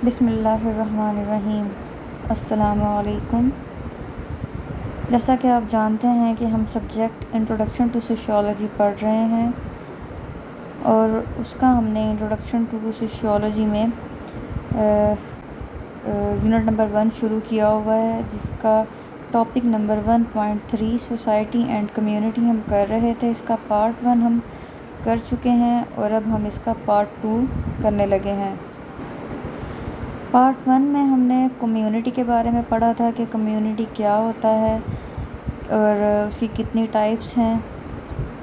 بسم اللہ الرحمن الرحیم۔ السلام علیکم۔ جیسا کہ آپ جانتے ہیں کہ ہم سبجیکٹ انٹروڈکشن ٹو سوشیالوجی پڑھ رہے ہیں، اور اس کا ہم نے انٹروڈکشن ٹو سوشیالوجی میں یونٹ نمبر 1 شروع کیا ہوا ہے، جس کا topic number 1.3 society and community ہم کر رہے تھے۔ اس کا پارٹ 1 ہم کر چکے ہیں اور اب ہم اس کا پارٹ 2 کرنے لگے ہیں۔ پارٹ 1 میں ہم نے کمیونٹی کے بارے میں پڑھا تھا کہ کمیونٹی کیا ہوتا ہے اور اس کی کتنی ٹائپس ہیں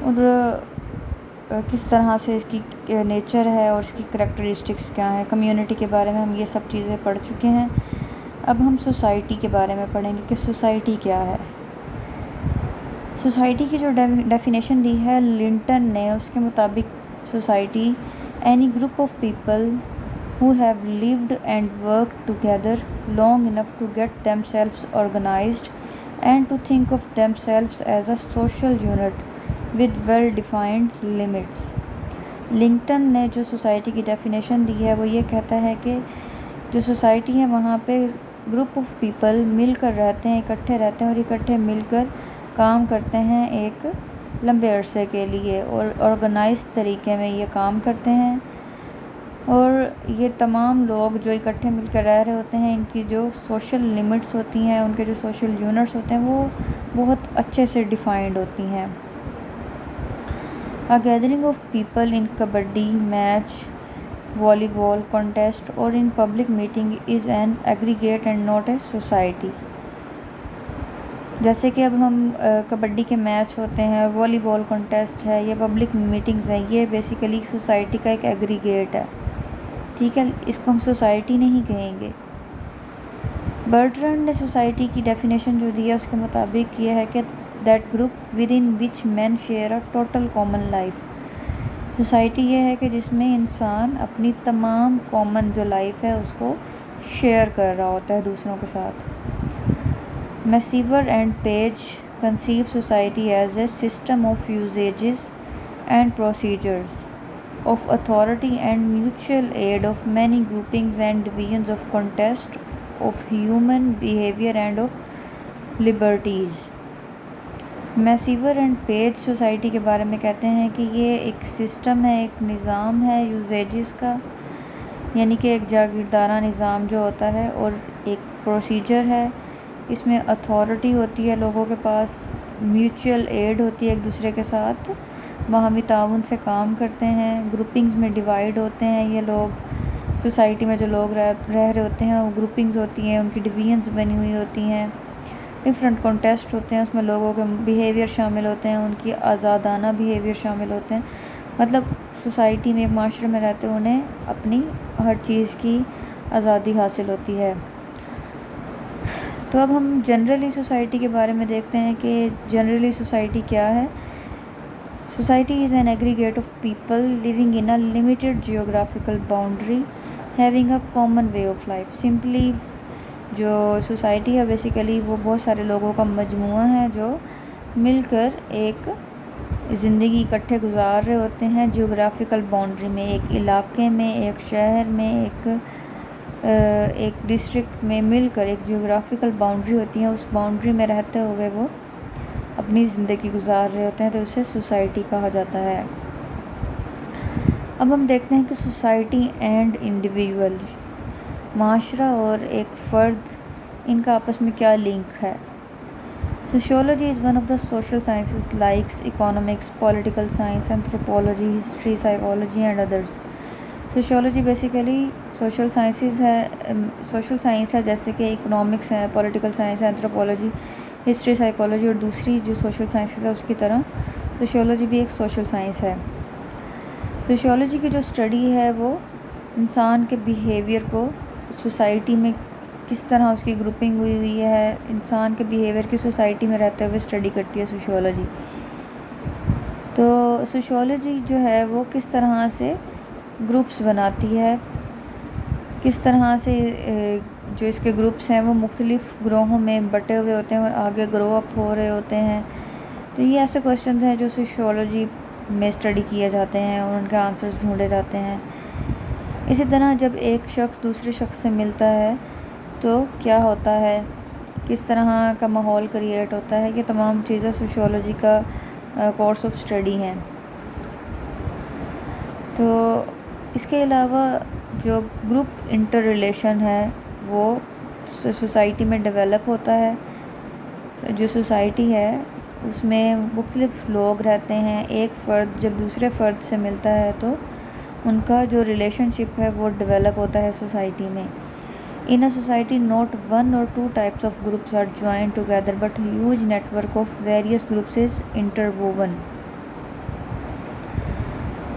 اور کس طرح سے اس کی نیچر ہے اور اس کی کریکٹرسٹکس کیا ہیں۔ کمیونٹی کے بارے میں ہم یہ سب چیزیں پڑھ چکے ہیں۔ اب ہم سوسائٹی کے بارے میں پڑھیں گے کہ سوسائٹی کیا ہے۔ سوسائٹی کی جو ڈیفینیشن دی ہے لنٹن نے، اس کے مطابق society any group of people who have lived and worked together long enough to get themselves organized and to think of themselves as a social unit with well-defined limits۔ LinkedIn نے جو society کی definition دی ہے وہ یہ کہتا ہے کہ جو سوسائٹی ہے وہاں پہ گروپ آف پیپل مل کر رہتے ہیں، اکٹھے رہتے ہیں اور اکٹھے مل کر کام کرتے ہیں ایک لمبے عرصے کے لیے، اور آرگنائز طریقے میں یہ کام کرتے ہیں۔ اور یہ تمام لوگ جو اکٹھے مل کر رہ رہے ہوتے ہیں، ان کی جو سوشل لمٹس ہوتی ہیں، ان کے جو سوشل یونٹس ہوتے ہیں، وہ بہت اچھے سے ڈیفائنڈ ہوتی ہیں۔ A gathering of people in kabaddi match, والی بال کانٹیسٹ اور in public meeting is an aggregate and not a society۔ جیسے کہ اب ہم کبڈی کے میچ ہوتے ہیں، والی بال کانٹیسٹ ہے، یہ پبلک میٹنگز ہیں، یہ بیسیکلی سوسائٹی کا ایک ایگریگیٹ ہے، ٹھیک ہے، اس کو ہم سوسائٹی نہیں کہیں گے۔ برٹرنڈ نے سوسائٹی کی ڈیفینیشن جو دی ہے اس کے مطابق یہ ہے کہ that group within which men share a total common life. Society یہ ہے کہ جس میں انسان اپنی تمام کامن جو لائف ہے اس کو شیئر کر رہا ہوتا ہے دوسروں کے ساتھ۔ MacIver and Page conceive society as a system of usages and procedures of authority and mutual aid of many groupings and divisions of context of human behavior and of liberties۔ MacIver and Page society کے بارے میں کہتے ہیں کہ یہ ایک system ہے، ایک نظام ہے یوزیجز کا، یعنی کہ ایک جاگیردارہ نظام جو ہوتا ہے، اور ایک پروسیجر ہے، اس میں اتھارٹی ہوتی ہے لوگوں کے پاس، میوچل ایڈ ہوتی ہے ایک دوسرے کے ساتھ، باہمی تعاون سے کام کرتے ہیں، گروپنگز میں ڈیوائیڈ ہوتے ہیں یہ لوگ، سوسائٹی میں جو لوگ رہ رہے ہوتے ہیں وہ گروپنگز ہوتی ہیں، ان کی ڈویژنز بنی ہوئی ہوتی ہیں، ڈفرینٹ کانٹیسٹ ہوتے ہیں، اس میں لوگوں کے بیہیویئر شامل ہوتے ہیں، ان کی آزادانہ بیہیویئر شامل ہوتے ہیں، مطلب سوسائٹی میں ایک معاشرے میں رہتے انہیں اپنی ہر چیز کی آزادی حاصل ہوتی ہے۔ تو اب ہم جنرلی سوسائٹی کے بارے میں دیکھتے ہیں کہ جنرلی سوسائٹی کیا ہے۔ Society is an aggregate of people living in a limited geographical boundary having a common way of life۔ Simply جو سوسائٹی ہے بیسیکلی وہ بہت سارے لوگوں کا مجموعہ ہے جو مل کر ایک زندگی اکٹھے گزار رہے ہوتے ہیں جیوگرافیکل باؤنڈری میں، ایک علاقے میں، ایک شہر میں، ایک ڈسٹرکٹ میں مل کر ایک جیوگرافیکل باؤنڈری ہوتی ہے، اس باؤنڈری میں رہتے ہوئے وہ اپنی زندگی گزار رہے ہوتے ہیں، تو اسے سوسائٹی کہا جاتا ہے۔ اب ہم دیکھتے ہیں کہ سوسائٹی اینڈ انڈیویجول، معاشرہ اور ایک فرد، ان کا آپس میں کیا لنک ہے۔ Sociology is one of the social sciences likes economics, political science, anthropology, history, psychology and others. Sociology basically social sciences ہے، سوشل سائنس ہے، جیسے کہ اکنامکس ہے، پولیٹیکل سائنس ہے، اینتھروپولوجی، ہسٹری، سائیکالوجی، اور دوسری جو سوشل سائنسز ہے اس کی طرح سوشیولوجی بھی ایک سوشل سائنس ہے۔ سوشیولوجی کی جو اسٹڈی ہے وہ انسان کے بیہیویئر کو سوسائٹی میں کس طرح اس کی گروپنگ ہوئی ہوئی ہے، انسان کے بیہیویئر کی سوسائٹی میں رہتے ہوئے اسٹڈی کرتی ہے سوشیولوجی۔ تو سوشیولوجی جو ہے وہ کس طرح سے گروپس بناتی ہے، کس طرح سے جو اس کے گروپس ہیں وہ مختلف گروہوں میں بٹے ہوئے ہوتے ہیں اور آگے گرو اپ ہو رہے ہوتے ہیں۔ تو یہ ایسے کویشچنز ہیں جو سوشیولوجی میں اسٹڈی کیے جاتے ہیں اور ان کے آنسرز ڈھونڈے جاتے ہیں۔ اسی طرح جب ایک شخص دوسرے شخص سے ملتا ہے تو کیا ہوتا ہے، کس طرح کا ماحول کریٹ ہوتا ہے، یہ تمام چیزیں سوشیولوجی کا کورس آف اسٹڈی ہیں۔ تو اس کے علاوہ جو گروپ انٹر ریلیشن ہے وہ سوسائٹی میں ڈیولپ ہوتا ہے۔ جو سوسائٹی ہے اس میں مختلف لوگ رہتے ہیں، ایک فرد جب دوسرے فرد سے ملتا ہے تو ان کا جو ریلیشن شپ ہے وہ ڈیولپ ہوتا ہے سوسائٹی میں۔ In a society, not one or two types of groups are joined together, but a huge network of various groups is interwoven.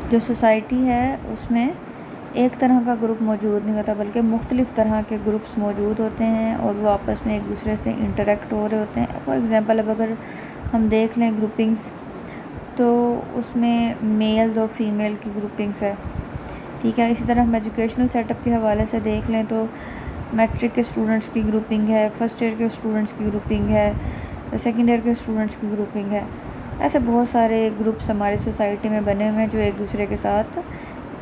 جو سوسائٹی ہے اس میں ایک طرح کا گروپ موجود نہیں ہوتا بلکہ مختلف طرح کے گروپس موجود ہوتے ہیں اور وہ آپس میں ایک دوسرے سے انٹریکٹ ہو رہے ہوتے ہیں۔ فار ایگزامپل اب اگر ہم دیکھ لیں گروپنگس تو اس میں میلز اور فیمیل کی گروپنگس ہے، ٹھیک ہے۔ اسی طرح ہم ایجوکیشنل سیٹ اپ کے حوالے سے دیکھ لیں تو میٹرک کے اسٹوڈنٹس کی گروپنگ ہے، فرسٹ ایئر کے اسٹوڈنٹس کی گروپنگ ہے، سیکنڈ ایئر کے اسٹوڈنٹس کی گروپنگ ہے۔ ایسے بہت سارے گروپس ہماری سوسائٹی میں بنے ہوئے ہیں جو ایک دوسرے کے ساتھ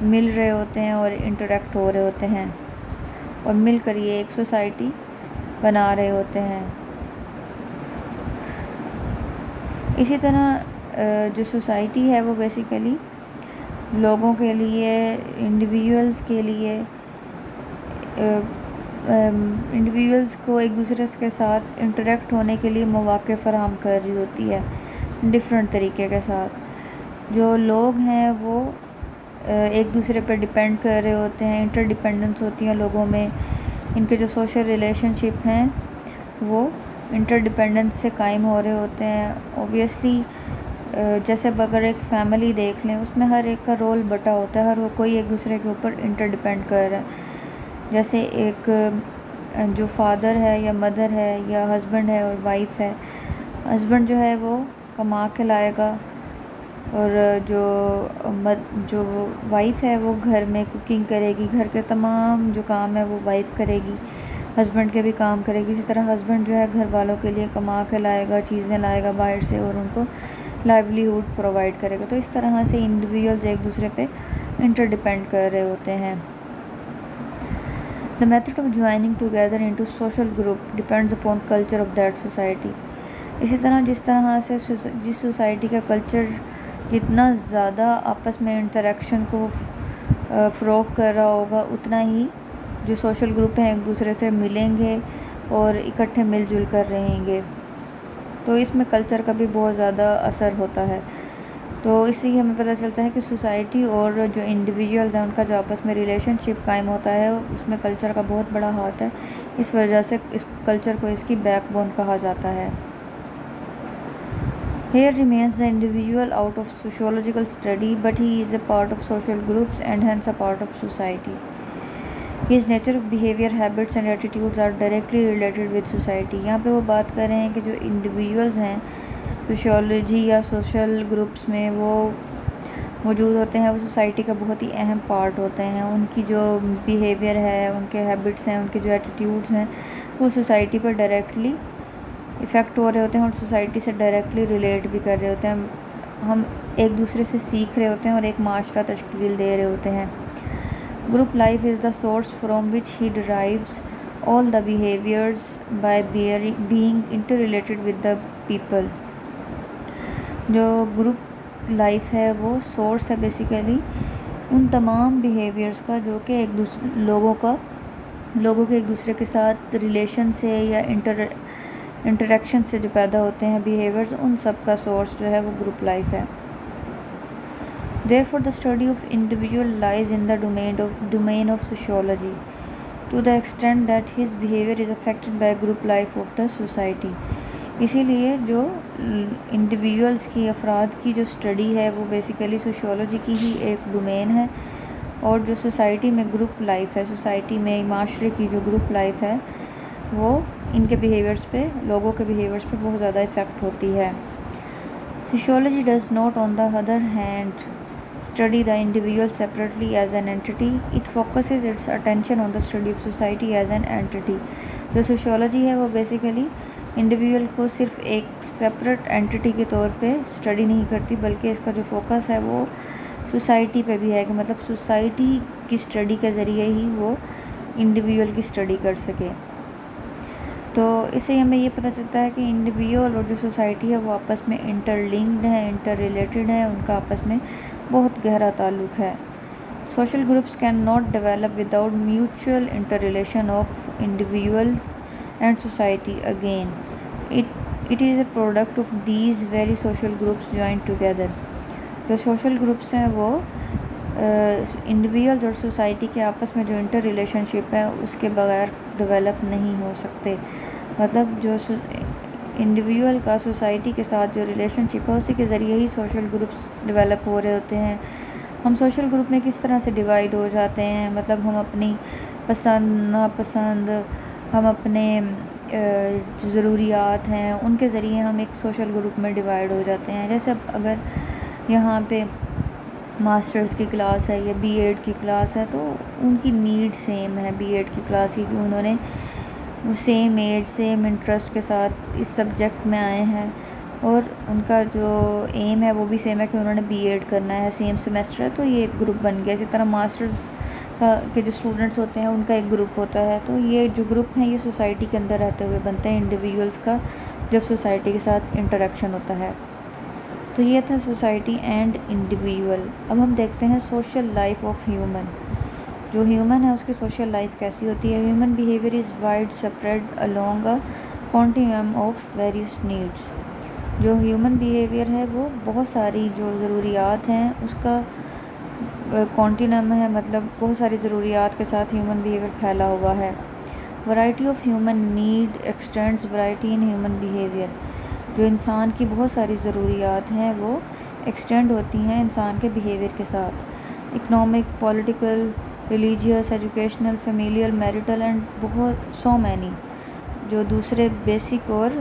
مل رہے ہوتے ہیں اور انٹریکٹ ہو رہے ہوتے ہیں اور مل کر یہ ایک سوسائٹی بنا رہے ہوتے ہیں۔ اسی طرح جو سوسائٹی ہے وہ بیسیکلی لوگوں کے لیے، انڈیویجولز کے لیے، انڈیویجولز کو ایک دوسرے کے ساتھ انٹریکٹ ہونے کے لیے مواقع فراہم کر رہی ہوتی ہے ڈفرینٹ طریقے کے ساتھ۔ جو لوگ ہیں وہ ایک دوسرے پہ ڈپینڈ کر رہے ہوتے ہیں، انٹر ڈپینڈنس ہوتی ہیں لوگوں میں، ان کے جو سوشل ریلیشن شپ ہیں وہ انٹر ڈپینڈنس سے قائم ہو رہے ہوتے ہیں۔ اوبیسلی جیسے اگر ایک فیملی دیکھ لیں اس میں ہر ایک کا رول بٹا ہوتا ہے، ہر کوئی ایک دوسرے کے اوپر انٹر ڈپینڈ کر رہا ہے۔ جیسے ایک جو فادر ہے یا مدر ہے یا ہسبینڈ ہے اور وائف ہے، ہسبینڈ جو ہے وہ کما کے لائے گا اور جو وائف ہے وہ گھر میں کوکنگ کرے گی، گھر کے تمام جو کام ہے وہ وائف کرے گی، ہسبینڈ کے بھی کام کرے گی۔ اسی طرح ہسبینڈ جو ہے گھر والوں کے لیے کما کے لائے گا، چیزیں لائے گا باہر سے اور ان کو لائیولیہوڈ پرووائڈ کرے گا۔ تو اس طرح سے انڈیویجولز ایک دوسرے پہ انٹر ڈپینڈ کر رہے ہوتے ہیں۔ The method of joining together into social group depends upon culture of that society. اسی طرح جس طرح سے جس سوسائٹی کا کلچر جتنا زیادہ آپس میں انٹریکشن کو فروغ کر رہا ہوگا اتنا ہی جو سوشل گروپ ہیں ایک دوسرے سے ملیں گے اور اکٹھے مل جل کر رہیں گے۔ تو اس میں کلچر کا بھی بہت زیادہ اثر ہوتا ہے۔ تو اس سے ہمیں پتہ چلتا ہے کہ سوسائٹی اور جو انڈیویجولز ہیں ان کا جو آپس میں ریلیشن شپ قائم ہوتا ہے اس میں کلچر کا بہت بڑا ہاتھ ہے، اس وجہ سے اس کلچر کو اس کی بیک بون کہا جاتا ہے۔ Here remains the individual out of sociological study, but he is a part of social groups and hence a part of society. His nature of behavior, habits and attitudes are directly related with society. یہاں پہ وہ بات کر رہے ہیں کہ جو individuals ہیں سوشیولوجی یا سوشل گروپس میں وہ موجود ہوتے ہیں، وہ سوسائٹی کا بہت ہی اہم پارٹ ہوتے ہیں۔ ان کی جو بیہیویئر ہے، ان کے ہیبٹس ہیں، ان کے جو ایٹیٹیوڈز ہیں وہ سوسائٹی پر ڈائریکٹلی افیکٹ ہو رہے ہوتے ہیں اور سوسائٹی سے ڈائریکٹلی ریلیٹ بھی کر رہے ہوتے ہیں۔ ہم ایک دوسرے سے سیکھ رہے ہوتے ہیں اور ایک معاشرہ تشکیل دے رہے ہوتے ہیں۔ Group life is the source from which he drives all the behaviors by being interrelated with the people. جو گروپ لائف ہے وہ سورس ہے بیسیکلی ان تمام بیہیویئرس کا جو کہ لوگوں کے ایک دوسرے کے ساتھ ریلیشن سے یا انٹریکشن سے جو پیدا ہوتے ہیں بیہیویئرز، ان سب کا سورس جو ہے وہ گروپ لائف ہے۔ Therefore, the study of individual lies in the domain of sociology to the extent that his behavior is affected by group life of the society. اسی لیے جو انڈیویجولز کی، افراد کی جو اسٹڈی ہے وہ بیسیکلی سوشیولوجی کی ہی ایک ڈومین ہے، اور جو سوسائٹی میں گروپ لائف ہے، سوسائٹی میں معاشرے کی جو گروپ لائف ہے وہ ان کے بیہیویئرس پہ، لوگوں کے بیہیویئرس پہ بہت زیادہ افیکٹ ہوتی ہے۔ Sociology does not, on the other hand, study the individual separately as an entity. It focuses its attention on the study of society as an entity. جو سوشیولوجی ہے وہ بیسیکلی انڈیویجول کو صرف ایک سپریٹ اینٹی کے طور پہ study نہیں کرتی بلکہ اس کا جو فوکس ہے وہ سوسائٹی پہ بھی ہے کہ مطلب سوسائٹی کی اسٹڈی کے ذریعے ہی وہ انڈیویول کی اسٹڈی کر سکے. تو اس سے ہمیں یہ پتہ چلتا ہے کہ انڈیویول اور جو سوسائٹی ہے وہ آپس میں انٹر لنکڈ ہے، انٹر ریلیٹڈ ہے، ان کا آپس میں بہت گہرا تعلق ہے. Social groups can not develop without mutual interrelation of individual and society. Again it is a product of these very social groups join together. جو سوشل گروپس ہیں وہ انڈیویول اور سوسائٹی کے آپس میں جو انٹر ریلیشن شپ ہے اس کے بغیر ڈیولپ نہیں ہو سکتے. مطلب جو انڈیویول کا سوسائٹی کے ساتھ جو ریلیشن شپ ہے اسی کے ذریعے ہی سوشل گروپس ڈیولپ ہو رہے ہوتے ہیں. ہم سوشل گروپ میں کس طرح سے ڈیوائڈ ہو جاتے ہیں، مطلب ہم اپنی پسند ناپسند، ہم اپنے جو ضروریات ہیں ان کے ذریعے ہم ایک سوشل گروپ میں ڈیوائڈ ہو جاتے ہیں. جیسے اب اگر یہاں پہ ماسٹرز کی کلاس ہے یا بی ایڈ کی کلاس ہے تو ان کی نیڈ سیم ہے بی ایڈ کی کلاس کی، کہ انہوں نے وہ سیم ایج سیم انٹرسٹ کے ساتھ اس سبجیکٹ میں آئے ہیں اور ان کا جو ایم ہے وہ بھی سیم ہے کہ انہوں نے بی ایڈ کرنا ہے، سیم سیمیسٹر ہے، تو یہ ایک گروپ بن گیا. اسی طرح ماسٹرز کے جو اسٹوڈنٹس ہوتے ہیں ان کا ایک گروپ ہوتا ہے. تو یہ جو گروپ ہیں یہ سوسائٹی کے اندر رہتے ہوئے بنتے ہیں انڈیویجولس کا جب سوسائٹی کے ساتھ انٹریکشن ہوتا ہے. تو یہ تھا سوسائٹی اینڈ انڈیویجول. اب ہم دیکھتے ہیں سوشل لائف آف ہیومن. جو ہیومن ہے اس کی سوشل لائف کیسی ہوتی ہے. Human behaviour is wide spread along a continuum of various needs. جو ہیومن بیہیویئر ہے وہ بہت ساری جو ضروریات ہیں اس کا کانٹینم ہے، مطلب بہت ساری ضروریات کے ساتھ ہیومن بیہیویئر پھیلا ہوا ہے. Variety of human need extends variety in human behaviour. جو انسان کی بہت ساری ضروریات ہیں وہ ایکسٹینڈ ہوتی ہیں انسان کے بیہیویئر کے ساتھ. Economic, political, religious, educational, familial, marital and بہت سو مینی. جو دوسرے بیسک اور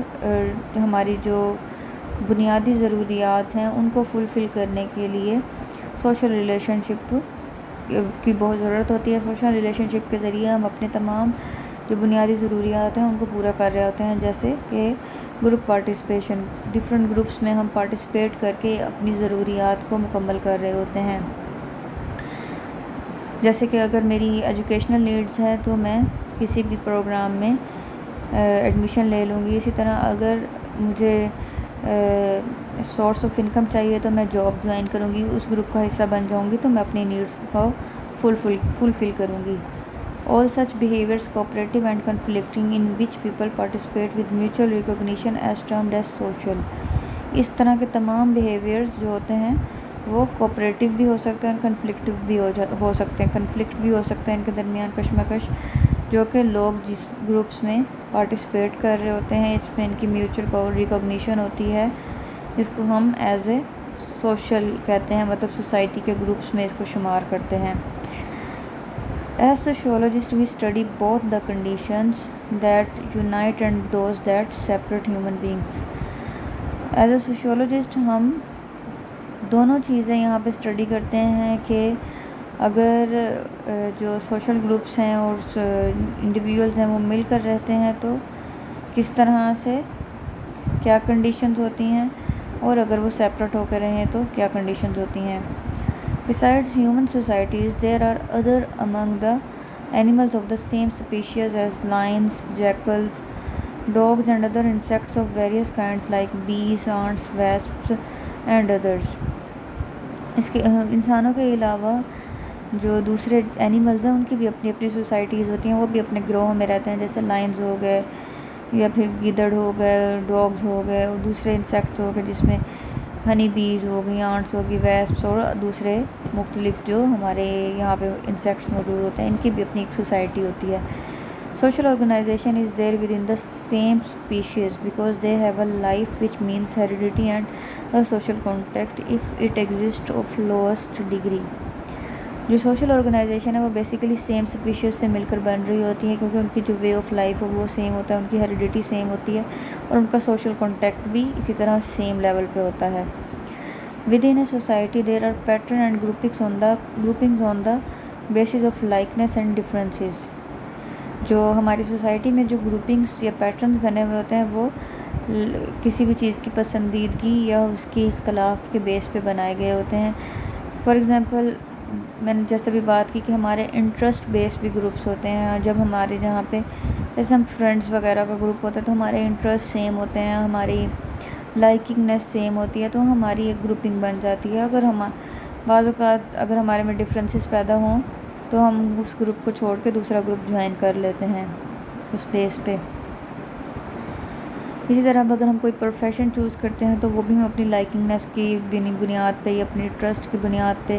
ہماری جو بنیادی ضروریات ہیں ان کو فلفل کرنے کے لیے سوشل ریلیشن شپ کی بہت ضرورت ہوتی ہے. سوشل ریلیشن شپ کے ذریعے ہم اپنے تمام جو بنیادی ضروریات ہیں ان کو پورا کر رہے ہوتے ہیں. جیسے کہ گروپ پارٹیسپیشن، ڈفرینٹ گروپس میں ہم پارٹیسپیٹ کر کے اپنی ضروریات کو مکمل کر رہے ہوتے ہیں. جیسے کہ اگر میری ایجوکیشنل نیڈز ہے تو میں کسی بھی پروگرام میں ایڈمیشن لے لوں گی. اسی طرح اگر مجھے سورس آف انکم چاہیے تو میں جاب جوائن کروں گی، اس گروپ کا حصہ بن جاؤں گی تو میں اپنی نیڈس کو فلفل کروں گی. All such behaviours cooperative and conflicting in which people participate with mutual recognition is termed as social. اس طرح کے تمام بیہیویئرز جو ہوتے ہیں وہ کوآپریٹیو بھی ہو سکتے ہیں، کنفلکٹیو بھی ہو سکتے ہیں. کنفلکٹ بھی ہو سکتے ہیں ان کے درمیان کشمکش، جو کہ لوگ جس گروپس میں پارٹیسپیٹ کر رہے ہوتے ہیں اس میں ان کی میوچل ریکگنیشن ہوتی ہے، جس کو ہم ایز اے سوشل کہتے ہیں، مطلب سوسائٹی کے گروپس میں اس کو شمار کرتے ہیں. As sociologist we study both the conditions that unite and those that separate human beings. As a sociologist ہم دونوں چیزیں یہاں پہ اسٹڈی کرتے ہیں کہ اگر جو سوشل گروپس ہیں اور انڈیویجولز ہیں وہ مل کر رہتے ہیں تو کس طرح سے کیا کنڈیشنز ہوتی ہیں، اور اگر وہ سیپریٹ ہو کے رہیں تو کیا کنڈیشنز ہوتی ہیں. Besides human societies, there are other among the animals of the same species as lions, jackals, dogs and other insects of various kinds like bees, ants, wasps and others. اس کے انسانوں کے علاوہ جو دوسرے اینیملز ہیں ان کی بھی اپنی اپنی سوسائٹیز ہوتی ہیں، وہ بھی اپنے گروہ میں رہتے ہیں. جیسے لائنز ہو گئے یا پھر گیدڑ ہو گئے، ڈاگز ہو گئے، اور دوسرے انسیکٹس ہو گئے جس میں ہنی بیز ہو گئی، آنٹس ہوگی، ویسپس اور دوسرے مختلف جو ہمارے یہاں پہ انسیکٹس موجود ہوتے ہیں، ان کی بھی اپنی ایک سوسائٹی ہوتی ہے. Social organisation is there within the same species because they have a life which means heredity and social contact if it exist of lowest degree. جو سوشل آرگنائزیشن ہے وہ بیسیکلی سیم اسپیشیز سے مل کر بن رہی ہوتی ہے کیونکہ ان کی جو وے آف لائف ہے وہ سیم ہوتا ہے، ان کی ہیریڈیٹی سیم ہوتی ہے اور ان کا سوشل کانٹیکٹ بھی اسی طرح سیم لیول پہ ہوتا ہے. With in a society there are pattern and groupings on the basis of likeness and differences. جو ہماری سوسائٹی میں جو گروپنگز یا پیٹرنز بنے ہوئے ہوتے ہیں وہ کسی بھی چیز کی پسندیدگی یا اس کی اختلاف کے بیس پہ بنائے گئے ہوتے ہیں. فار ایگزامپل میں نے جیسے بھی بات کی کہ ہمارے انٹرسٹ بیس بھی گروپس ہوتے ہیں. جب ہمارے جہاں پہ جیسے ہم فرینڈس وغیرہ کا گروپ ہوتا ہے تو ہمارے انٹرسٹ سیم ہوتے ہیں, ہماری لائکنگنیس سیم ہوتی ہے, تو ہماری ایک گروپنگ بن جاتی ہے. اگر بعض اوقات اگر ہمارے میں ڈفرینسز پیدا ہوں تو ہم اس گروپ کو چھوڑ کے دوسرا گروپ جوائن کر لیتے ہیں اس بیس پہ. اسی طرح اب اگر ہم کوئی پروفیشن چوز کرتے ہیں تو وہ بھی ہم اپنی لائکنگنیس کی بنیاد پہ یا اپنی ٹرسٹ کی بنیاد پہ,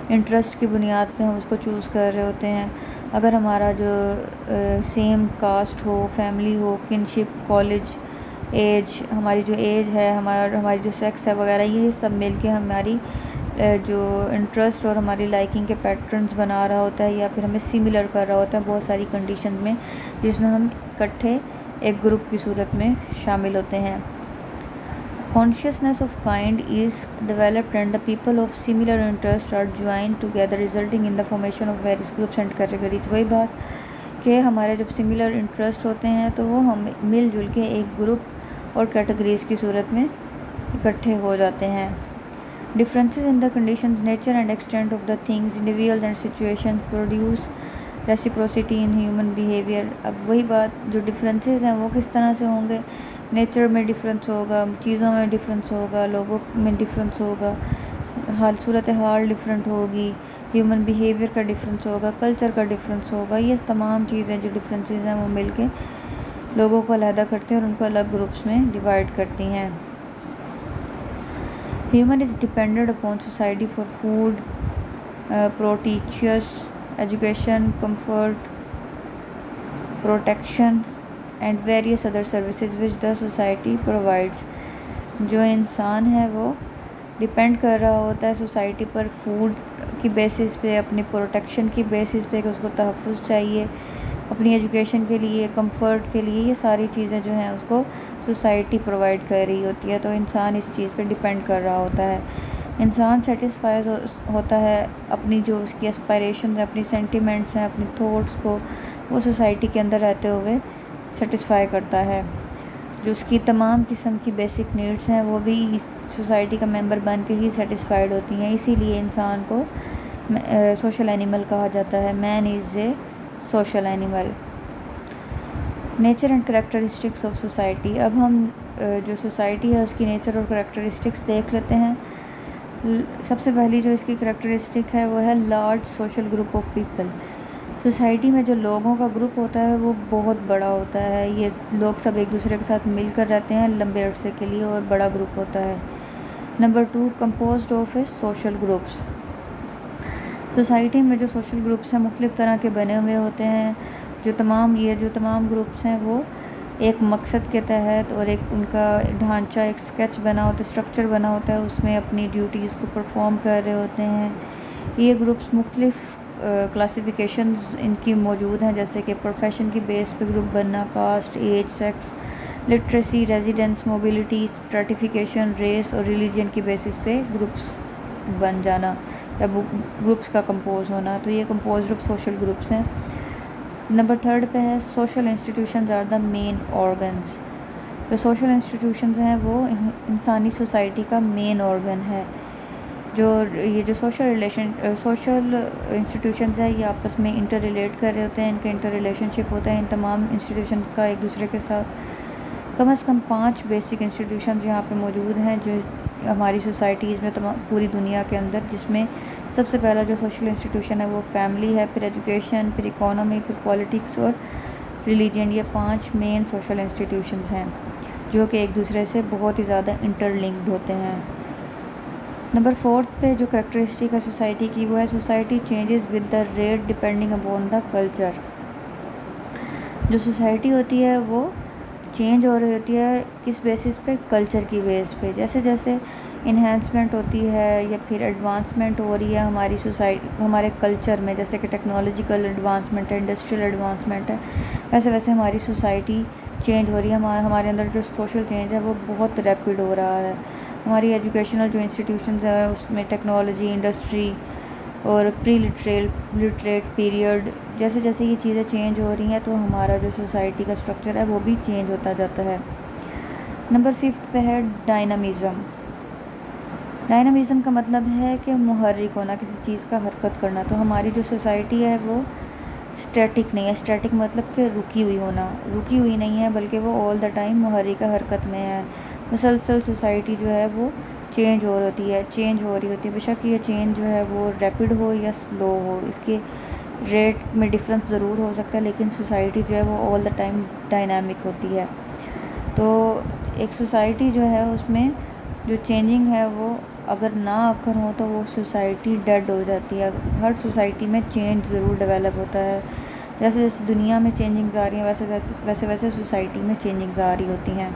انٹرسٹ کی بنیاد پہ ہم اس کو چوز کر رہے ہوتے ہیں. اگر ہمارا جو سیم کاسٹ ہو, فیملی ہو, کنشپ, کالج ایج, ہماری جو ایج ہے, ہماری جو سیکس ہے وغیرہ, یہ سب مل کے ہماری جو انٹرسٹ اور ہماری لائکنگ کے پیٹرنز بنا رہا ہوتا ہے یا پھر ہمیں سملر کر رہا ہوتا ہے بہت ساری کنڈیشن میں, جس میں ہم اکٹھے ایک گروپ کی صورت میں شامل ہوتے ہیں. Consciousness of kind is developed and the people of similar interests are joined together resulting in the formation of various groups and categories. وہی بات کہ ہمارے جب سملر انٹرسٹ ہوتے ہیں تو وہ ہم مل جل کے ایک گروپ اور کیٹیگریز کی صورت میں اکٹھے ہو جاتے ہیں. Differences in the conditions, nature and extent of the things, individuals and situations produce reciprocity in human behavior. اب وہی بات, جو ڈفرینسز ہیں وہ کس طرح سے ہوں گے, نیچر میں ڈفرینس ہوگا, چیزوں میں ڈفرینس ہوگا, لوگوں میں ڈفرینس ہوگا, صورت حال ڈفرینٹ ہوگی, ہیومن بیہیویئر کا ڈفرینس ہوگا, کلچر کا ڈفرینس ہوگا. یہ تمام چیزیں جو ڈفرینسز ہیں وہ مل کے لوگوں کو علیحدہ کرتے ہیں اور ان کو الگ گروپس میں ڈیوائڈ کرتی ہیں. Human is dependent upon society for food, protection, education, comfort, protection and various other services which the society provides. جو انسان ہے وہ ڈپینڈ کر رہا ہوتا ہے سوسائٹی پر فوڈ کی بیسس پہ, اپنی پروٹیکشن کی بیسس پہ کہ اس کو تحفظ چاہیے, اپنی ایجوکیشن کے لیے, کمفرٹ کے لیے, یہ ساری چیزیں جو ہیں اس کو سوسائٹی پرووائڈ کر رہی ہوتی ہے. تو انسان اس چیز پہ ڈپینڈ کر رہا ہوتا ہے. انسان سیٹسفائز ہوتا ہے اپنی جو اس کی اسپائریشنز ہیں, اپنی سینٹیمنٹس ہیں, اپنی تھاٹس کو وہ سوسائٹی کے اندر رہتے ہوئے سیٹسفائی کرتا ہے. جو اس کی تمام قسم کی بیسک نیڈس ہیں وہ بھی سوسائٹی کا ممبر بن کے ہی سیٹسفائیڈ ہوتی ہیں. اسی لیے انسان کو سوشل اینیمل کہا جاتا ہے. Man is a social animal. Nature and characteristics of society. اب ہم جو سوسائٹی ہے اس کی نیچر اور کریکٹرسٹکس دیکھ لیتے ہیں. سب سے پہلی جو اس کی کریکٹرسٹک ہے وہ ہے large social group of people. Society میں جو لوگوں کا گروپ ہوتا ہے وہ بہت بڑا ہوتا ہے. یہ لوگ سب ایک دوسرے کے ساتھ مل کر رہتے ہیں لمبے عرصے کے لیے اور بڑا گروپ ہوتا ہے. Number 2, composed of a social groups. Society میں جو سوشل گروپس ہیں مختلف طرح کے بنے ہوئے ہوتے ہیں. جو تمام گروپس ہیں وہ ایک مقصد کے تحت اور ایک ان کا ڈھانچہ, ایک اسکیچ بنا ہوتا ہے, اسٹرکچر بنا ہوتا ہے, اس میں اپنی ڈیوٹیز کو پرفارم کر رہے ہوتے ہیں. یہ گروپس مختلف کلاسیفیکیشنز ان کی موجود ہیں, جیسے کہ پروفیشن کی بیس پہ گروپ بننا, caste, age, sex, literacy, residence, mobility, stratification, race اور ریلیجن کی بیسس پہ گروپس بن جانا یا گروپس کا کمپوز ہونا. تو یہ کمپوزڈ آف سوشل گروپس ہیں. نمبر 3 پہ ہے social institutions are the main organs. جو سوشل انسٹیٹیوشنز ہیں وہ انسانی سوسائٹی کا مین آرگن ہے. یہ جو سوشل انسٹیٹیوشنز ہیں یہ آپس میں انٹر ریلیٹ کر رہے ہوتے ہیں, ان کا انٹر ریلیشن شپ ہوتا ہے ان تمام انسٹیٹیوشن کا ایک دوسرے کے ساتھ. کم از کم 5 بیسک انسٹیٹیوشنز یہاں پہ موجود ہیں جو ہماری سوسائٹیز میں پوری دنیا کے اندر, جس میں سب سے پہلا جو سوشل انسٹیٹیوشن ہے وہ فیملی ہے, پھر ایجوکیشن, پھر اکانومی, پھر پولیٹکس اور ریلیجن. یہ 5 مین سوشل انسٹیٹیوشنز ہیں جو کہ ایک دوسرے سے بہت ہی زیادہ انٹر لنکڈ ہوتے ہیں. نمبر 4 پہ جو کریکٹرسٹک ہے سوسائٹی کی وہ ہے society changes with the rate depending upon the culture. جو سوسائٹی ہوتی ہے وہ چینج ہو رہی ہوتی ہے کس بیسس پہ, کلچر کی بیس پہ. جیسے جیسے انہینسمنٹ ہوتی ہے یا پھر ایڈوانسمنٹ ہو رہی ہے ہماری ہمارے کلچر میں, جیسے کہ ٹیکنالوجیکل ایڈوانسمنٹ ہے, انڈسٹریل ایڈوانسمنٹ ہے, ویسے ویسے ہماری سوسائٹی چینج ہو رہی ہے. ہمارے اندر جو سوشل چینج ہے وہ بہت ریپڈ ہو رہا ہے. ہماری ایجوکیشنل جو انسٹیٹیوشنز ہیں اس میں ٹیکنالوجی, انڈسٹری اور پری لٹریٹ پیریڈ, جیسے جیسے یہ چیزیں چینج ہو رہی ہیں تو ہمارا جو سوسائٹی کا اسٹرکچر ہے وہ بھی چینج ہوتا جاتا ہے. نمبر 5 پہ ہے ڈائنامزم. ڈائنامزم کا مطلب ہے کہ محرک ہونا، کسی چیز کا حرکت کرنا. تو ہماری جو سوسائٹی ہے وہ اسٹیٹک نہیں ہے. اسٹیٹک مطلب کہ رکی ہوئی ہونا، رکی ہوئی نہیں ہے بلکہ وہ آل دا ٹائم محرک حرکت میں ہے. مسلسل سوسائٹی جو ہے وہ چینج ہو رہی ہے، چینج ہو رہی ہوتی ہے. بے شک یہ چینج جو ہے وہ ریپڈ ہو یا سلو ہو، اس کے ریٹ میں ڈفرینس ضرور ہو سکتا ہے، لیکن سوسائٹی جو ہے وہ آل دا ٹائم ڈائنامک ہوتی ہے. تو ایک سوسائٹی جو ہے اس میں جو چینجنگ ہے وہ اگر نہ اکر ہو تو وہ سوسائٹی ڈیڈ ہو جاتی ہے. ہر سوسائٹی میں چینج ضرور ڈیولپ ہوتا ہے. جیسے جیسے دنیا میں چینجنگز آ رہی ہیں ویسے ویسے سوسائٹی میں چینجنگز آ رہی ہوتی ہیں.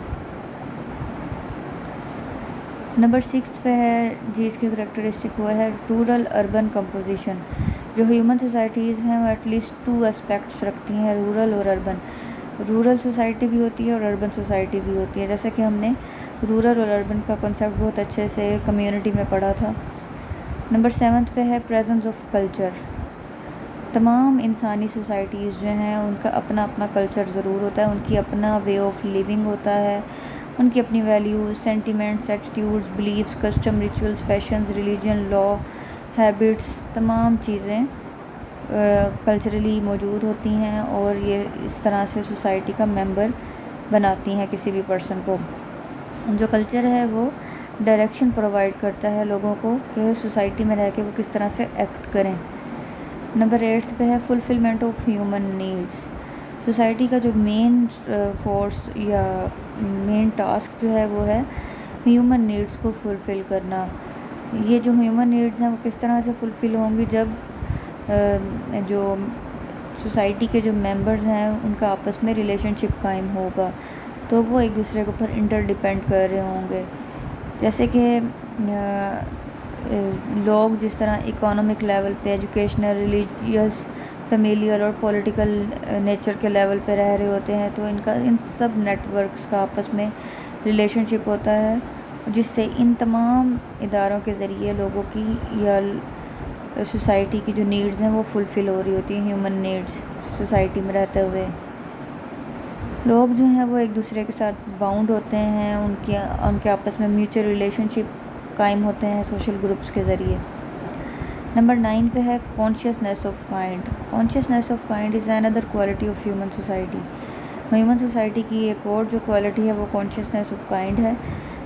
نمبر 6 پہ ہے جی اس کی کریکٹرسٹک وہ ہے رورل اربن کمپوزیشن. جو ہیومن سوسائٹیز ہیں وہ ایٹ لیسٹ 2 اسپیکٹس رکھتی ہیں، رورل اور اربن. رورل سوسائٹی بھی ہوتی ہے اور اربن سوسائٹی بھی ہوتی ہے، جیسا کہ ہم نے رورل اور اربن کا کنسیپٹ بہت اچھے سے کمیونٹی میں پڑھا تھا. نمبر 7 پہ ہے پریزنس آف کلچر. تمام انسانی سوسائٹیز جو ہیں ان کا اپنا اپنا کلچر ضرور ہوتا ہے، ان کی اپنا وے آف لیونگ ہوتا ہے، ان کی اپنی values, sentiments, attitudes, beliefs, custom, rituals, fashions, religion, law, habits, تمام چیزیں کلچرلی موجود ہوتی ہیں اور یہ اس طرح سے سوسائٹی کا ممبر بناتی ہیں کسی بھی پرسن کو. جو کلچر ہے وہ ڈائریکشن پرووائڈ کرتا ہے لوگوں کو کہ سوسائٹی میں رہ کے وہ کس طرح سے ایکٹ کریں. نمبر 8 پہ ہے fulfilment of human needs. Society کا جو مین فورس یا مین ٹاسک جو ہے وہ ہے ہیومن نیڈس کو فلفل کرنا. یہ جو ہیومن نیڈس ہیں وہ کس طرح سے فلفل ہوں گی جب جو سوسائٹی کے جو ممبرز ہیں ان کا آپس میں ریلیشن شپ قائم ہوگا تو وہ ایک دوسرے کے اوپر انٹر ڈیپینڈ کر رہے ہوں گے. جیسے کہ لوگ جس طرح اکانومک لیول پہ، ایجوکیشنل، ریلیجیس، فیملیل اور پولیٹیکل نیچر کے لیول پہ رہ رہے ہوتے ہیں تو ان سب نیٹ ورکس کا آپس میں ریلیشن شپ ہوتا ہے جس سے ان تمام اداروں کے ذریعے لوگوں کی یا سوسائٹی کی جو نیڈز ہیں وہ فلفل ہو رہی ہوتی ہیں. ہیومن نیڈز سوسائٹی میں رہتے ہوئے لوگ جو ہیں وہ ایک دوسرے کے ساتھ باؤنڈ ہوتے ہیں، ان کے آپس میں میوچل ریلیشن شپ قائم ہوتے ہیں سوشل گروپس کے ذریعے. نمبر 9 پہ ہے consciousness of kind. Consciousness of kind is another quality of human society. Human society کی ایک اور جو کوالٹی ہے وہ کانشیسنیس آف کائنڈ ہے.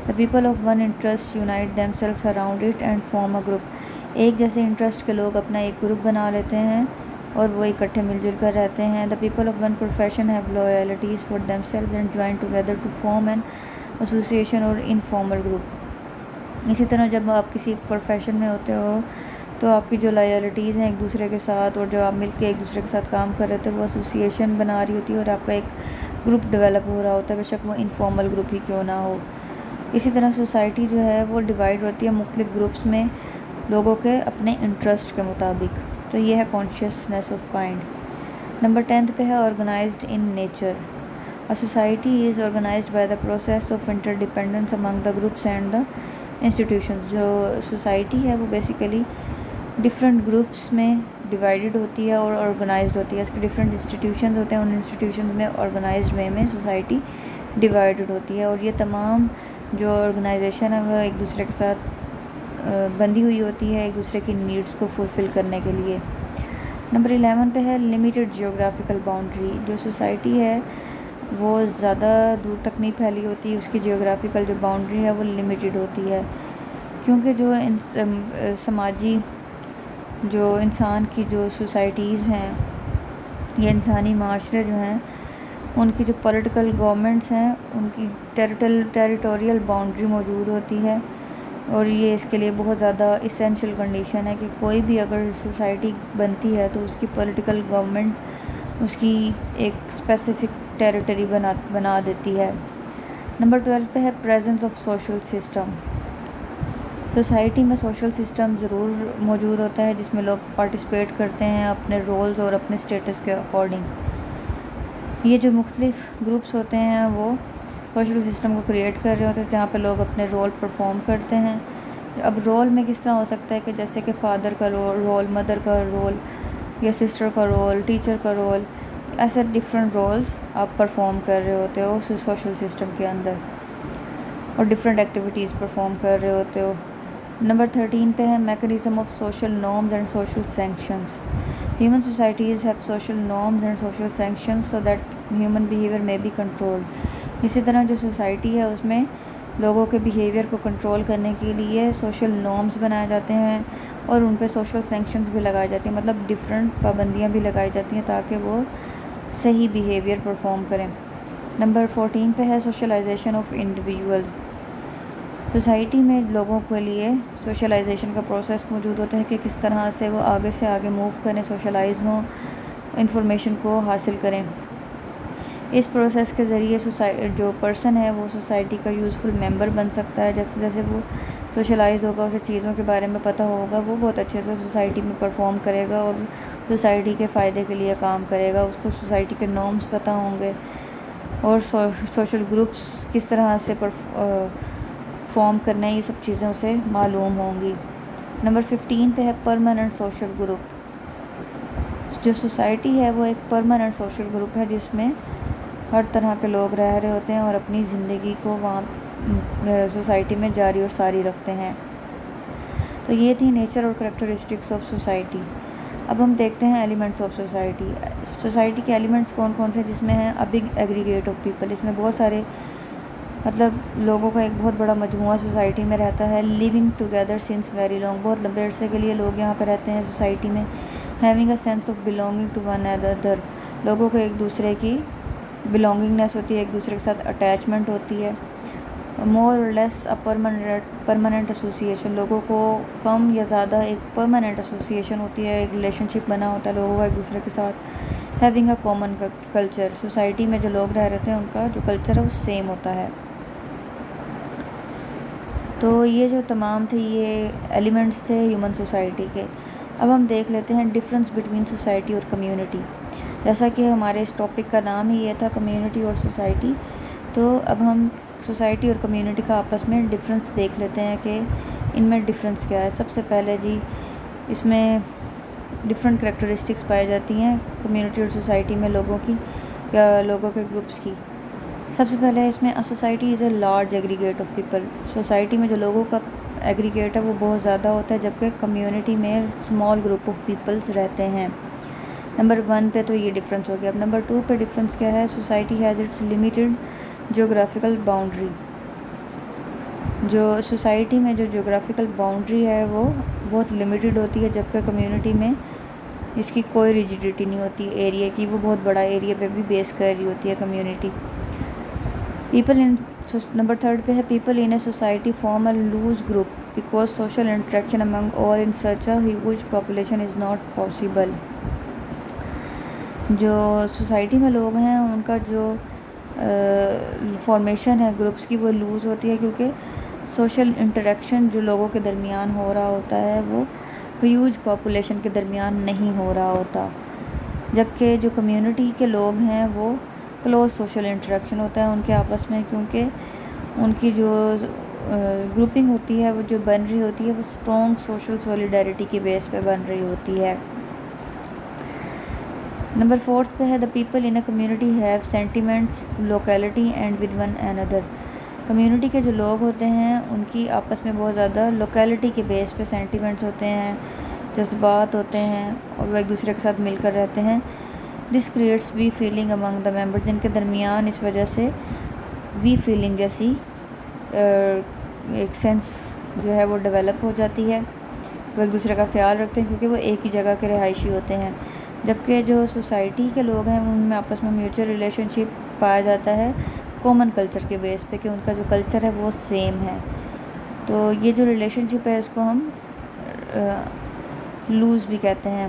The people of one interest unite themselves around it and form a group. ایک جیسے interest کے لوگ اپنا ایک گروپ بنا لیتے ہیں اور وہ اکٹھے مل جل کر رہتے ہیں. The people of one profession have loyalties for themselves and join together to form an association اور انفارمل گروپ. اسی طرح جب آپ کسی پروفیشن میں ہوتے ہو تو آپ کی جو لائلٹیز ہیں ایک دوسرے کے ساتھ اور جو آپ مل کے ایک دوسرے کے ساتھ کام کر رہے تھے وہ ایسوسیشن بنا رہی ہوتی ہے اور آپ کا ایک گروپ ڈیولپ ہو رہا ہوتا ہے، بے شک وہ انفارمل گروپ ہی کیوں نہ ہو. اسی طرح سوسائٹی جو ہے وہ ڈیوائڈ ہوتی ہے مختلف گروپس میں لوگوں کے اپنے انٹرسٹ کے مطابق. تو یہ ہے کانشیسنیس آف کائنڈ. نمبر 10 پہ ہے organised in nature. A society is organized by the process of interdependence among the groups and the institutions. جو سوسائٹی ہے وہ بیسیکلی ڈفرینٹ گروپس میں ڈیوائیڈڈ ہوتی ہے اور آرگنائزڈ ہوتی ہے. اس کے ڈفرینٹ انسٹیٹیوشنز ہوتے ہیں، ان انسٹیٹیوشنز میں آرگنائزڈ وے میں سوسائٹی ڈیوائیڈڈ ہوتی ہے اور یہ تمام جو آرگنائزیشن ہے وہ ایک دوسرے کے ساتھ بندھی ہوئی ہوتی ہے ایک دوسرے کی نیڈس کو فلفل کرنے کے لیے. نمبر 11 پہ ہے لمیٹڈ جیوگرافیکل باؤنڈری. جو سوسائٹی ہے وہ زیادہ دور تک نہیں پھیلی ہوتی، اس کی جیوگرافیکل جو باؤنڈری ہے وہ لمیٹڈ ہوتی ہے کیونکہ جو سماجی جو انسان کی جو سوسائٹیز ہیں یا انسانی معاشرے جو ہیں ان کی جو پولیٹیکل گورنمنٹس ہیں ان کی ٹیریٹوریل باؤنڈری موجود ہوتی ہے اور یہ اس کے لیے بہت زیادہ اسینشیل کنڈیشن ہے کہ کوئی بھی اگر سوسائٹی بنتی ہے تو اس کی پولیٹیکل گورنمنٹ اس کی ایک اسپیسیفک ٹیریٹری بنا دیتی ہے. نمبر 12 پہ ہے presence of social system. Society میں سوشل سسٹم ضرور موجود ہوتا ہے جس میں لوگ پارٹیسپیٹ کرتے ہیں اپنے رولز اور اپنے اسٹیٹس کے اکارڈنگ. یہ جو مختلف گروپس ہوتے ہیں وہ سوشل سسٹم کو کریٹ کر رہے ہوتے ہیں جہاں پہ لوگ اپنے رول پرفارم کرتے ہیں. اب رول میں کس طرح ہو سکتا ہے کہ جیسے کہ فادر کا رول، مدر کا رول یا سسٹر کا رول، ٹیچر کا رول، ایسے ڈفرینٹ رولز آپ پرفارم کر رہے ہوتے ہو سوشل سسٹم کے اندر اور ڈفرینٹ ایکٹیویٹیز پرفارم کر رہے ہوتے ہو. نمبر 13 پہ ہے mechanism of social norms and social sanctions. Human societies have social norms and social sanctions so that human behaviour میں بی کنٹرولڈ. اسی طرح جو سوسائٹی ہے اس میں لوگوں کے بیہیویئر کو کنٹرول کرنے کے لیے سوشل نارمز بنائے جاتے ہیں اور ان پہ سوشل سینکشنز بھی لگائے جاتے ہیں، مطلب ڈفرینٹ پابندیاں بھی لگائی جاتی ہیں تاکہ وہ صحیح بیہیویئر پرفارم کریں. نمبر 14 پہ ہے سوشلائزیشن آف انڈیویژولز. سوسائٹی میں لوگوں کے لیے سوشلائزیشن کا پروسیس موجود ہوتا ہے کہ کس طرح سے وہ آگے سے آگے موو کریں، سوشلائز ہوں، انفارمیشن کو حاصل کریں. اس پروسیس کے ذریعے جو پرسن ہے وہ سوسائٹی کا یوزفل ممبر بن سکتا ہے. جیسے جیسے وہ سوشلائز ہوگا، اسے چیزوں کے بارے میں پتہ ہوگا، وہ بہت اچھے سے سوسائٹی میں پرفارم کرے گا اور سوسائٹی کے فائدے کے لیے کام کرے گا. اس کو سوسائٹی کے نارمز پتہ ہوں گے اور سوشل گروپس کس طرح سے فارم کرنا ہے، یہ سب چیزیں اسے معلوم ہوں گی. نمبر 15 پہ ہے پرماننٹ سوشل گروپ. جو سوسائٹی ہے وہ ایک پرماننٹ سوشل گروپ ہے جس میں ہر طرح کے لوگ رہ رہے ہوتے ہیں اور اپنی زندگی کو وہاں سوسائٹی میں جاری اور ساری رکھتے ہیں. تو یہ تھی نیچر اور کریکٹرسٹکس آف سوسائٹی. اب ہم دیکھتے ہیں ایلیمنٹس آف سوسائٹی. سوسائٹی کے ایلیمنٹس کون کون سے، جس میں ہیں a big aggregate of people. اس میں بہت سارے مطلب لوگوں کا ایک بہت بڑا مجموعہ سوسائٹی میں رہتا ہے. Living together since very long. بہت لمبے عرصے کے لیے لوگ یہاں پہ رہتے ہیں سوسائٹی میں. Having a sense of belonging to one other. لوگوں کو ایک دوسرے کی بلانگنگنیس ہوتی ہے، ایک دوسرے کے ساتھ اٹیچمنٹ ہوتی ہے. مور اور لیس اے پرماننٹ ایسوسیشن. لوگوں کو کم یا زیادہ ایک پرماننٹ ایسوسیشن ہوتی ہے، ایک ریلیشن شپ بنا ہوتا ہے لوگوں کا ایک دوسرے کے ساتھ. Having a common culture. Society میں جو لوگ رہ رہے ہیں ان کا جو کلچر ہے وہ سیم ہوتا ہے. تو یہ جو تمام تھے یہ ایلیمنٹس تھے ہیومن سوسائٹی کے. اب ہم دیکھ لیتے ہیں ڈفرینس بٹوین سوسائٹی اور کمیونٹی. جیسا کہ ہمارے اس ٹاپک کا نام ہی یہ تھا کمیونٹی اور سوسائٹی، تو اب ہم سوسائٹی اور کمیونٹی کا آپس میں ڈفرینس دیکھ لیتے ہیں کہ ان میں ڈفرینس کیا ہے. سب سے پہلے جی اس میں ڈفرینٹ کریکٹرسٹکس پائی جاتی ہیں کمیونٹی اور سوسائٹی میں لوگوں کی یا لوگوں کے گروپس کی. سب سے پہلے اس میں society is a large aggregate of people. Society میں جو لوگوں کا ایگریگیٹ ہے وہ بہت زیادہ ہوتا ہے، جبکہ کمیونٹی میں اسمال گروپ آف پیپلس رہتے ہیں. نمبر 1 پہ تو یہ ڈفرینس ہو گیا. اب نمبر 2 پہ ڈفرینس کیا ہے، society has its limited geographical boundary. جو سوسائٹی میں جو جیوگرافیکل باؤنڈری ہے وہ بہت لمیٹڈ ہوتی ہے، جبکہ کمیونٹی میں اس کی کوئی ریجیڈیٹی نہیں ہوتی ایریا کی. وہ بہت بڑا ایریا پہ بھی بیس کر رہی ہوتی ہے کمیونٹی. نمبر 3 پہ ہے people in a society form a loose group because social interaction among all in such a huge population is not possible. جو سوسائٹی میں لوگ ہیں ان کا جو فارمیشن ہے گروپس کی وہ لوز ہوتی ہے، کیونکہ سوشل انٹریکشن جو لوگوں کے درمیان ہو رہا ہوتا ہے وہ ہیوج پاپولیشن کے درمیان نہیں ہو رہا ہوتا. جبکہ جو کمیونٹی کے لوگ ہیں وہ کلوز سوشل انٹریکشن ہوتا ہے ان کے آپس میں، کیونکہ ان کی جو گروپنگ ہوتی ہے وہ جو بن رہی ہوتی ہے وہ اسٹرانگ سوشل سولیڈیرٹی کی بیس پہ بن رہی ہوتی ہے. نمبر 4 پہ ہے the people in a community have sentiments locality and with one another. Community کے جو لوگ ہوتے ہیں ان کی آپس میں بہت زیادہ لوکیلٹی کے بیس پہ سینٹیمنٹس ہوتے ہیں، جذبات ہوتے ہیں اور وہ ایک دوسرے کے ساتھ مل کر رہتے ہیں. دس کریٹس وی فیلنگ امنگ دا ممبر. جن کے درمیان اس وجہ سے وی فیلنگ جیسی ایک سینس جو ہے وہ ڈیولپ ہو جاتی ہے. وہ ایک دوسرے کا خیال رکھتے ہیں کیونکہ وہ ایک ہی جگہ کے رہائشی ہوتے ہیں. جبکہ جو سوسائٹی کے لوگ ہیں ان میں آپس میں میوچل ریلیشن شپ پایا جاتا ہے کامن کلچر کے بیس پہ کہ ان کا جو کلچر ہے وہ سیم ہے. تو یہ جو ریلیشن شپ ہے اس کو ہم لوز بھی کہتے ہیں.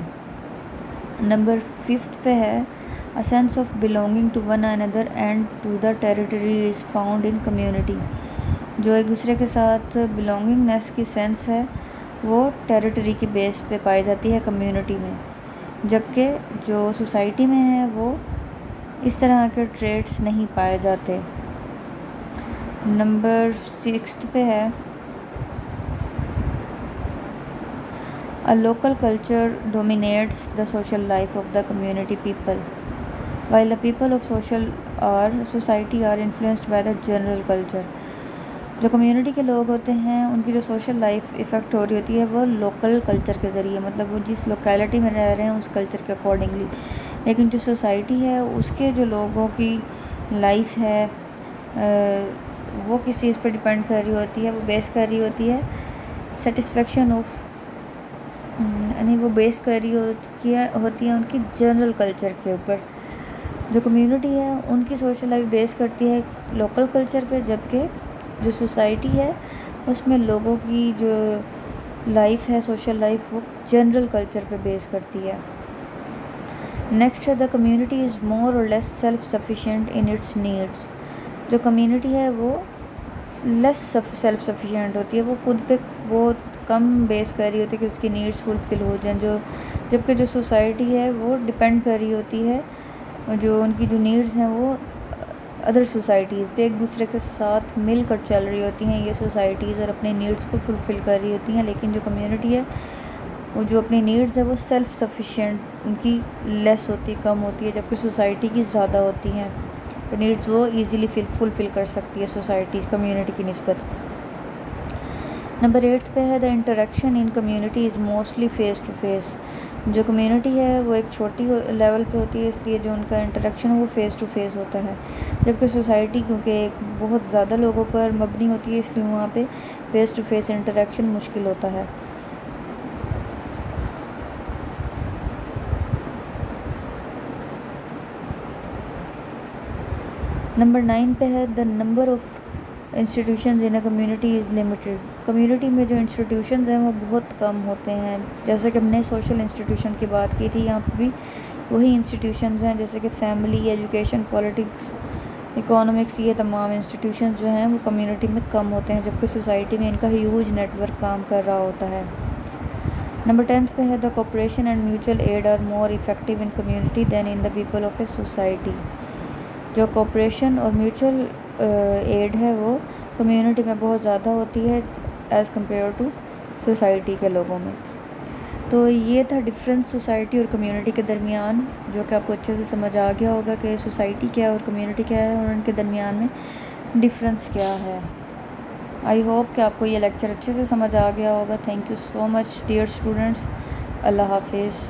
نمبر 5 پہ ہے a sense of belonging to one another and to the territory is found in community. جو ایک دوسرے کے ساتھ بلانگنگنیس کی سینس ہے وہ ٹیریٹری کی بیس پہ پائی جاتی ہے کمیونٹی میں، جبکہ جو سوسائٹی میں ہے وہ اس طرح کے ٹریٹس نہیں پائے جاتے. نمبر 6 پہ ہے A local culture dominates the social life of the community people, while the people of society are influenced by the general culture. جو کمیونٹی کے لوگ ہوتے ہیں ان کی جو سوشل لائف افیکٹ ہو رہی ہوتی ہے وہ لوکل کلچر کے ذریعے، مطلب وہ جس لوکیلٹی میں رہ رہے ہیں اس کلچر کے اکارڈنگلی. لیکن جو سوسائٹی ہے اس کے جو لوگوں کی لائف ہے وہ کس چیز پہ ڈپینڈ کر رہی ہوتی ہے، وہ بیس کر رہی ہوتی ہے سیٹسفیکشن آف، یعنی وہ بیس کر رہی ہوتی ہے ان کی جنرل کلچر کے اوپر. جو کمیونٹی ہے ان کی سوشل لائف بیس کرتی ہے لوکل کلچر پہ، جبکہ جو سوسائٹی ہے اس میں لوگوں کی جو لائف ہے سوشل لائف وہ جنرل کلچر پہ بیس کرتی ہے. نیکسٹ ہے دا کمیونٹی از مور اور less self sufficient in its needs. جو کمیونٹی ہے وہ لیس سیلف سفیشینٹ ہوتی ہے، وہ خود پہ بہت کم بیس کر رہی ہوتی ہے کہ اس کی نیڈس فلفل ہو جائیں، جبکہ جو سوسائٹی ہے وہ ڈپینڈ کر رہی ہوتی ہے، جو ان کی جو نیڈس ہیں وہ ادر سوسائٹیز پہ ایک دوسرے کے ساتھ مل کر چل رہی ہوتی ہیں یہ سوسائٹیز، اور اپنے نیڈس کو فلفل کر رہی ہوتی ہیں. لیکن جو کمیونٹی ہے وہ جو اپنی نیڈس ہے وہ سیلف سفیشینٹ ان کی لیس ہوتی ہے، کم ہوتی ہے، جبکہ سوسائٹی کی زیادہ ہوتی ہیں. نیڈس وہ ایزیلی فلفل کر سکتی ہے سوسائٹی کمیونٹی کی نسبت. نمبر 8 پہ ہے the interaction in community is mostly face to face. جو کمیونٹی ہے وہ ایک چھوٹی لیول پہ ہوتی ہے، اس لیے جو ان کا انٹریکشن ہے وہ فیس ٹو فیس ہوتا ہے، جبکہ سوسائٹی کیونکہ ایک بہت زیادہ لوگوں پر مبنی ہوتی ہے اس لیے وہاں پہ فیس ٹو فیس انٹریکشن مشکل ہوتا ہے. نمبر 9 پہ ہے the number of institutions in a community is limited. Community میں جو انسٹیٹیوشنز ہیں وہ بہت کم ہوتے ہیں، جیسے کہ ہم نے سوشل انسٹیٹیوشن کی بات کی تھی، یہاں پہ بھی وہی انسٹیٹیوشنز ہیں جیسے کہ فیملی، ایجوکیشن، پولیٹکس، اکانومکس. یہ تمام انسٹیٹیوشنز جو ہیں وہ کمیونٹی میں کم ہوتے ہیں، جبکہ سوسائٹی میں ان کا ہیوج نیٹ ورک کام کر رہا ہوتا ہے. نمبر 10 پہ ہے the cooperation and mutual aid are more effective in community than in the people of a society. جو کوپریشن اور میوچل ایڈ ہے وہ کمیونٹی میں بہت زیادہ ہوتی ہے ایز کمپیئر ٹو سوسائٹی کے لوگوں میں. تو یہ تھا ڈفرینس سوسائٹی اور کمیونٹی کے درمیان، جو کہ آپ کو اچھے سے سمجھ آ گیا ہوگا کہ سوسائٹی کیا ہے اور کمیونٹی کیا ہے اور ان کے درمیان میں ڈفرینس کیا ہے. آئی ہوپ کہ آپ کو یہ لیکچر اچھے سے سمجھ آ گیا ہوگا. Thank you so much dear students. اللہ حافظ.